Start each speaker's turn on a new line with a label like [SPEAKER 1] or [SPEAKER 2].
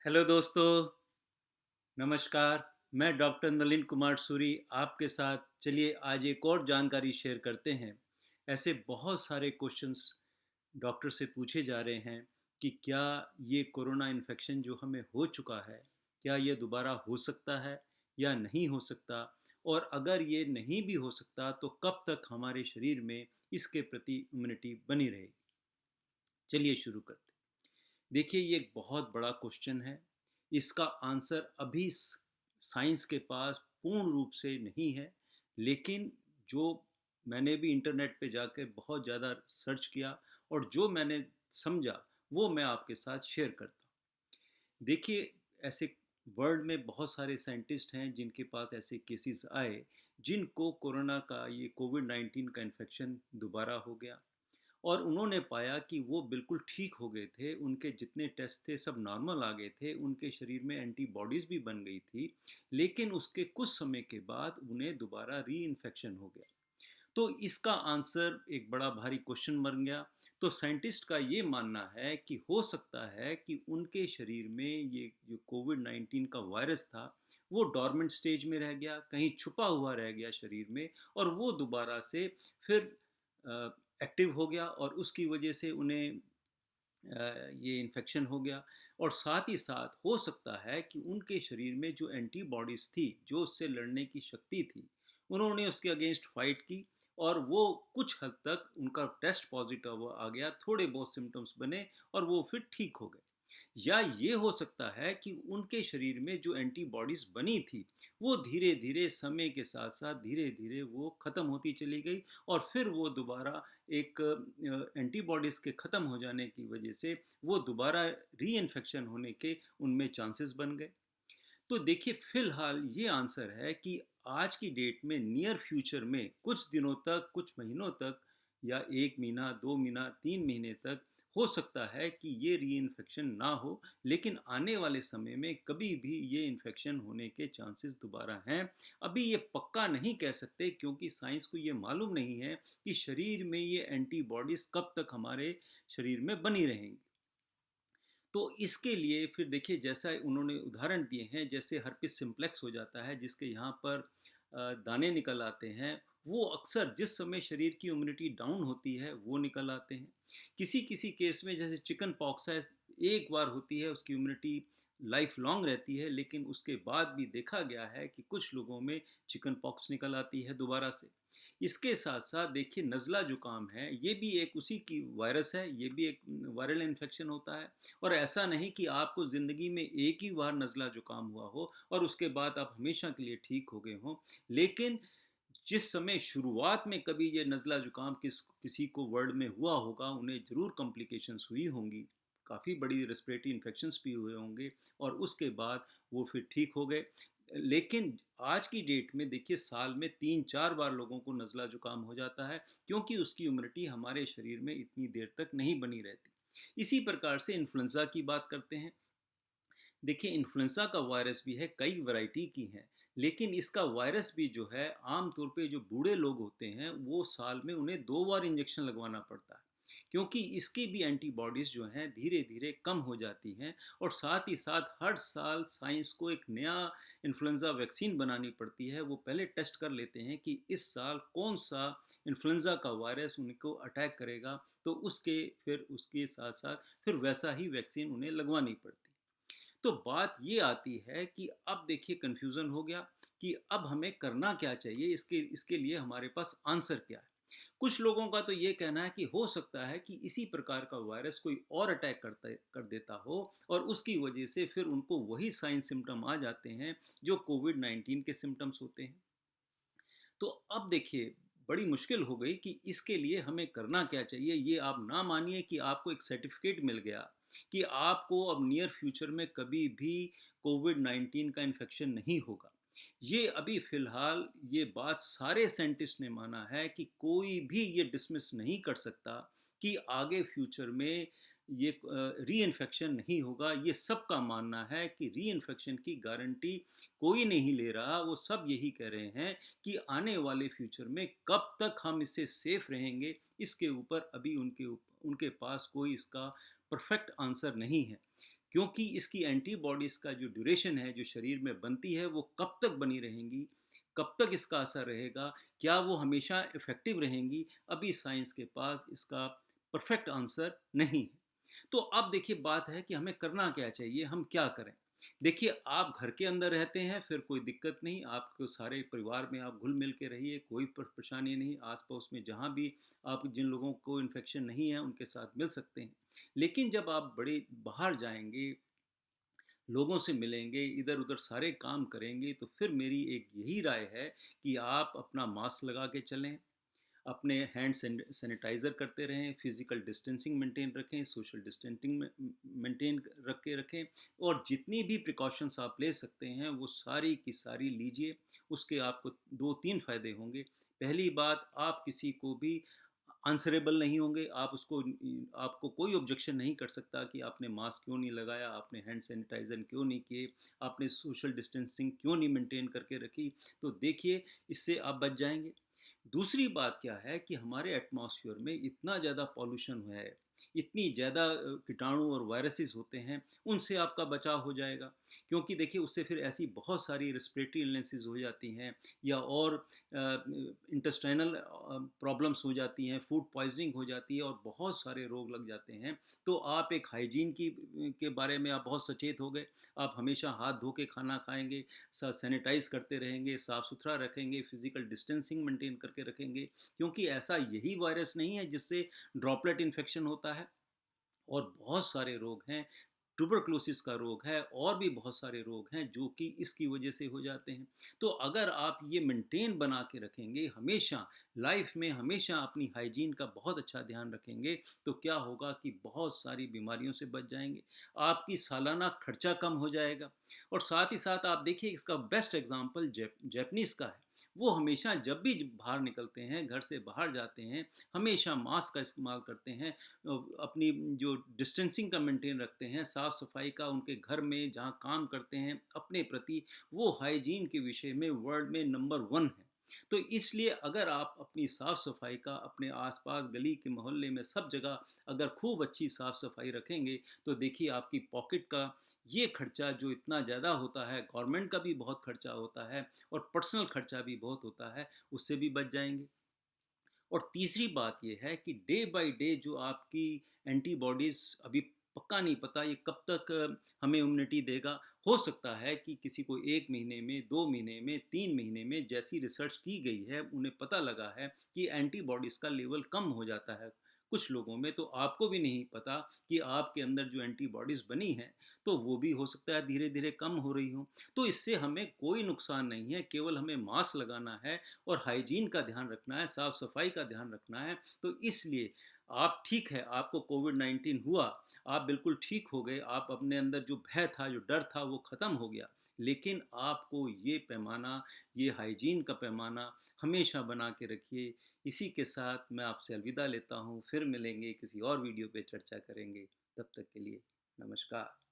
[SPEAKER 1] Hello दोस्तों, नमस्कार। मैं डॉक्टर नलिन कुमार सूरी आपके साथ। चलिए आज एक और जानकारी शेयर करते हैं। ऐसे बहुत सारे क्वेश्चंस डॉक्टर से पूछे जा रहे हैं कि क्या ये कोरोना इन्फेक्शन जो हमें हो चुका है, क्या ये दोबारा हो सकता है या नहीं हो सकता, और अगर ये नहीं भी हो सकता तो कब तक हमारे शरीर में इसके प्रति इम्यूनिटी बनी रहेगी। चलिए शुरू करते हैं। देखिए, ये एक बहुत बड़ा क्वेश्चन है। इसका आंसर अभी साइंस के पास पूर्ण रूप से नहीं है, लेकिन जो मैंने भी इंटरनेट पे जाकर बहुत ज़्यादा सर्च किया और जो मैंने समझा वो मैं आपके साथ शेयर करता हूँ। देखिए, ऐसे वर्ल्ड में बहुत सारे साइंटिस्ट हैं जिनके पास ऐसे केसेस आए जिनको कोरोना का, ये कोविड 19 का इन्फेक्शन दोबारा हो गया, और उन्होंने पाया कि वो बिल्कुल ठीक हो गए थे। उनके जितने टेस्ट थे सब नॉर्मल आ गए थे, उनके शरीर में एंटीबॉडीज़ भी बन गई थी, लेकिन उसके कुछ समय के बाद उन्हें दोबारा री इन्फेक्शन हो गया। तो इसका आंसर एक बड़ा भारी क्वेश्चन बन गया। तो साइंटिस्ट का ये मानना है कि हो सकता है कि उनके शरीर में ये जो कोविड 19 का वायरस था वो डॉर्मेंट स्टेज में रह गया, कहीं छुपा हुआ रह गया शरीर में, और वो दोबारा से फिर एक्टिव हो गया और उसकी वजह से उन्हें ये इन्फेक्शन हो गया। और साथ ही साथ हो सकता है कि उनके शरीर में जो एंटीबॉडीज़ थी, जो उससे लड़ने की शक्ति थी, उन्होंने उसके अगेंस्ट फाइट की, और वो कुछ हद तक उनका टेस्ट पॉजिटिव आ गया, थोड़े बहुत सिम्टम्स बने और वो फिर ठीक हो गए। या ये हो सकता है कि उनके शरीर में जो एंटीबॉडीज़ बनी थी वो धीरे धीरे समय के साथ साथ धीरे धीरे वो ख़त्म होती चली गई, और फिर वो दोबारा एक एंटीबॉडीज़ के ख़त्म हो जाने की वजह से वो दोबारा री इन्फेक्शन होने के उनमें चांसेस बन गए। तो देखिए, फिलहाल ये आंसर है कि आज की डेट में नियर फ्यूचर में कुछ दिनों तक, कुछ महीनों तक, या 1 महीना, 2 महीना, 3 महीने तक हो सकता है कि ये री इन्फेक्शन ना हो, लेकिन आने वाले समय में कभी भी ये इन्फेक्शन होने के चांसेस दोबारा हैं। अभी ये पक्का नहीं कह सकते क्योंकि साइंस को ये मालूम नहीं है कि शरीर में ये एंटीबॉडीज़ कब तक हमारे शरीर में बनी रहेंगी। तो इसके लिए फिर देखिए, जैसा उन्होंने उदाहरण दिए हैं, जैसे हर्पिस सिम्प्लेक्स हो जाता है जिसके यहाँ पर दाने निकल आते हैं, वो अक्सर जिस समय शरीर की इम्यूनिटी डाउन होती है वो निकल आते हैं। किसी किसी केस में जैसे चिकन पॉक्स है, एक बार होती है, उसकी इम्यूनिटी लाइफ लॉन्ग रहती है, लेकिन उसके बाद भी देखा गया है कि कुछ लोगों में चिकन पॉक्स निकल आती है दोबारा से। इसके साथ साथ देखिए, नज़ला जुकाम है, ये भी एक उसी की वायरस है, ये भी एक वायरल इन्फेक्शन होता है। और ऐसा नहीं कि आपको ज़िंदगी में एक ही बार नज़ला जुकाम हुआ हो और उसके बाद आप हमेशा के लिए ठीक हो गए हों, लेकिन जिस समय शुरुआत में कभी ये नज़ला जुकाम किसी को वर्ल्ड में हुआ होगा, उन्हें ज़रूर कॉम्प्लिकेशंस हुई होंगी, काफ़ी बड़ी रेस्पिरेटरी इन्फेक्शंस भी हुए होंगे, और उसके बाद वो फिर ठीक हो गए। लेकिन आज की डेट में देखिए, साल में 3-4 बार लोगों को नज़ला जुकाम हो जाता है, क्योंकि उसकी इम्यूनिटी हमारे शरीर में इतनी देर तक नहीं बनी रहती। इसी प्रकार से इन्फ्लुएंजा की बात करते हैं। देखिए, इन्फ्लुएंजा का वायरस भी है, कई वैरायटी की हैं, लेकिन इसका वायरस भी जो है, आमतौर पे जो बूढ़े लोग होते हैं वो साल में उन्हें 2 बार इंजेक्शन लगवाना पड़ता है, क्योंकि इसकी भी एंटीबॉडीज़ जो हैं धीरे धीरे कम हो जाती हैं। और साथ ही साथ हर साल साइंस को एक नया इन्फ्लुएंजा वैक्सीन बनानी पड़ती है। वो पहले टेस्ट कर लेते हैं कि इस साल कौन सा इन्फ्लुएंजा का वायरस उनको अटैक करेगा, तो उसके फिर उसके साथ साथ फिर वैसा ही वैक्सीन उन्हें लगवानी पड़ती है। तो बात ये आती है कि अब देखिए, कन्फ्यूज़न हो गया कि अब हमें करना क्या चाहिए, इसके इसके लिए हमारे पास आंसर क्या है। कुछ लोगों का तो ये कहना है कि हो सकता है कि इसी प्रकार का वायरस कोई और अटैक करता कर देता हो, और उसकी वजह से फिर उनको वही साइन सिम्टम आ जाते हैं जो कोविड 19 के सिम्टम्स होते हैं। तो अब देखिए, बड़ी मुश्किल हो गई कि इसके लिए हमें करना क्या चाहिए। ये आप ना मानिए कि आपको एक सर्टिफिकेट मिल गया कि आपको अब नियर फ्यूचर में कभी भी कोविड 19 का इन्फेक्शन नहीं होगा। ये अभी फ़िलहाल ये बात सारे साइंटिस्ट ने माना है कि कोई भी ये डिसमिस नहीं कर सकता कि आगे फ्यूचर में ये री इन्फेक्शन नहीं होगा। ये सबका मानना है कि री इन्फेक्शन की गारंटी कोई नहीं ले रहा। वो सब यही कह रहे हैं कि आने वाले फ्यूचर में कब तक हम इससे सेफ रहेंगे, इसके ऊपर अभी उनके पास कोई इसका परफेक्ट आंसर नहीं है। क्योंकि इसकी एंटीबॉडीज़ का जो ड्यूरेशन है, जो शरीर में बनती है, वो कब तक बनी रहेंगी, कब तक इसका असर रहेगा, क्या वो हमेशा इफ़ेक्टिव रहेंगी, अभी साइंस के पास इसका परफेक्ट आंसर नहीं है। तो अब देखिए बात है कि हमें करना क्या चाहिए, हम क्या करें? देखिए, आप घर के अंदर रहते हैं फिर कोई दिक्कत नहीं, आपको सारे परिवार में आप घुल मिल के रहिए, कोई परेशानी नहीं, आस पड़ोस में जहाँ भी आप जिन लोगों को इन्फेक्शन नहीं है उनके साथ मिल सकते हैं। लेकिन जब आप बड़े बाहर जाएंगे, लोगों से मिलेंगे, इधर उधर सारे काम करेंगे, तो फिर मेरी एक यही राय है कि आप अपना मास्क लगा के चलें, अपने हैंड सैनिटाइज़र करते रहें, फिजिकल डिस्टेंसिंग मेंटेन रखें, सोशल डिस्टेंसिंग मेंटेन रख के रखें, और जितनी भी प्रिकॉशंस आप ले सकते हैं वो सारी की सारी लीजिए। उसके आपको दो तीन फ़ायदे होंगे। पहली बात, आप किसी को भी आंसरेबल नहीं होंगे, आप उसको, आपको कोई ऑब्जेक्शन नहीं कर सकता कि आपने मास्क क्यों नहीं लगाया, आपने हैंड सैनिटाइजर क्यों नहीं किए, आपने सोशल डिस्टेंसिंग क्यों नहीं मेंटेन करके रखी। तो देखिए, इससे आप बच जाएंगे। दूसरी बात क्या है कि हमारे एटमॉस्फेयर में इतना ज़्यादा पॉल्यूशन है, इतनी ज़्यादा कीटाणु और वायरसेस होते हैं, उनसे आपका बचाव हो जाएगा। क्योंकि देखिए, उससे फिर ऐसी बहुत सारी रिस्पिरेटरी इलनेसेस हो जाती हैं, या और इंटेस्टाइनल प्रॉब्लम्स हो जाती हैं, फूड पॉइजनिंग हो जाती है, और बहुत सारे रोग लग जाते हैं। तो आप एक हाइजीन की के बारे में आप बहुत सचेत हो गए। आप हमेशा हाथ धो के खाना खाएंगे, सैनिटाइज करते रहेंगे, साफ़ सुथरा रखेंगे, फिजिकल डिस्टेंसिंग मेंटेन करके रखेंगे, क्योंकि ऐसा यही वायरस नहीं है जिससे ड्रॉपलेट इन्फेक्शन होता है, और बहुत सारे रोग हैं। ट्यूबरक्लोसिस का रोग है, और भी बहुत सारे रोग हैं जो कि इसकी वजह से हो जाते हैं। तो अगर आप ये मेंटेन बना के रखेंगे, हमेशा लाइफ में हमेशा अपनी हाइजीन का बहुत अच्छा ध्यान रखेंगे, तो क्या होगा कि बहुत सारी बीमारियों से बच जाएंगे, आपकी सालाना खर्चा कम हो जाएगा। और साथ ही साथ आप देखिए, इसका बेस्ट एग्जांपल जैपनीज़ का है। वो हमेशा जब भी बाहर निकलते हैं, घर से बाहर जाते हैं, हमेशा मास्क का इस्तेमाल करते हैं, अपनी जो डिस्टेंसिंग का मेंटेन रखते हैं, साफ़ सफाई का, उनके घर में जहाँ काम करते हैं अपने प्रति, वो हाइजीन के विषय में वर्ल्ड में नंबर वन है। तो इसलिए अगर आप अपनी साफ़ सफाई का अपने आसपास गली के मोहल्ले में सब जगह अगर खूब अच्छी साफ़ सफाई रखेंगे, तो देखिए, आपकी पॉकेट का ये खर्चा जो इतना ज़्यादा होता है, गवर्नमेंट का भी बहुत खर्चा होता है, और पर्सनल खर्चा भी बहुत होता है, उससे भी बच जाएंगे। और तीसरी बात ये है कि डे बाय डे जो आपकी एंटीबॉडीज़, अभी पक्का नहीं पता ये कब तक हमें इम्यूनिटी देगा। हो सकता है कि किसी को 1 महीने में, 2 महीने में, 3 महीने में, जैसी रिसर्च की गई है उन्हें पता लगा है कि एंटीबॉडीज़ का लेवल कम हो जाता है कुछ लोगों में। तो आपको भी नहीं पता कि आपके अंदर जो एंटीबॉडीज़ बनी हैं, तो वो भी हो सकता है धीरे धीरे कम हो रही हो। तो इससे हमें कोई नुकसान नहीं है, केवल हमें मास्क लगाना है, और हाइजीन का ध्यान रखना है, साफ सफाई का ध्यान रखना है। तो इसलिए आप ठीक है, आपको कोविड-19 हुआ, आप बिल्कुल ठीक हो गए, आप अपने अंदर जो भय था, जो डर था, वो ख़त्म हो गया। लेकिन आपको ये पैमाना, ये हाइजीन का पैमाना हमेशा बना के रखिए। इसी के साथ मैं आपसे अलविदा लेता हूँ, फिर मिलेंगे, किसी और वीडियो पे चर्चा करेंगे। तब तक के लिए नमस्कार।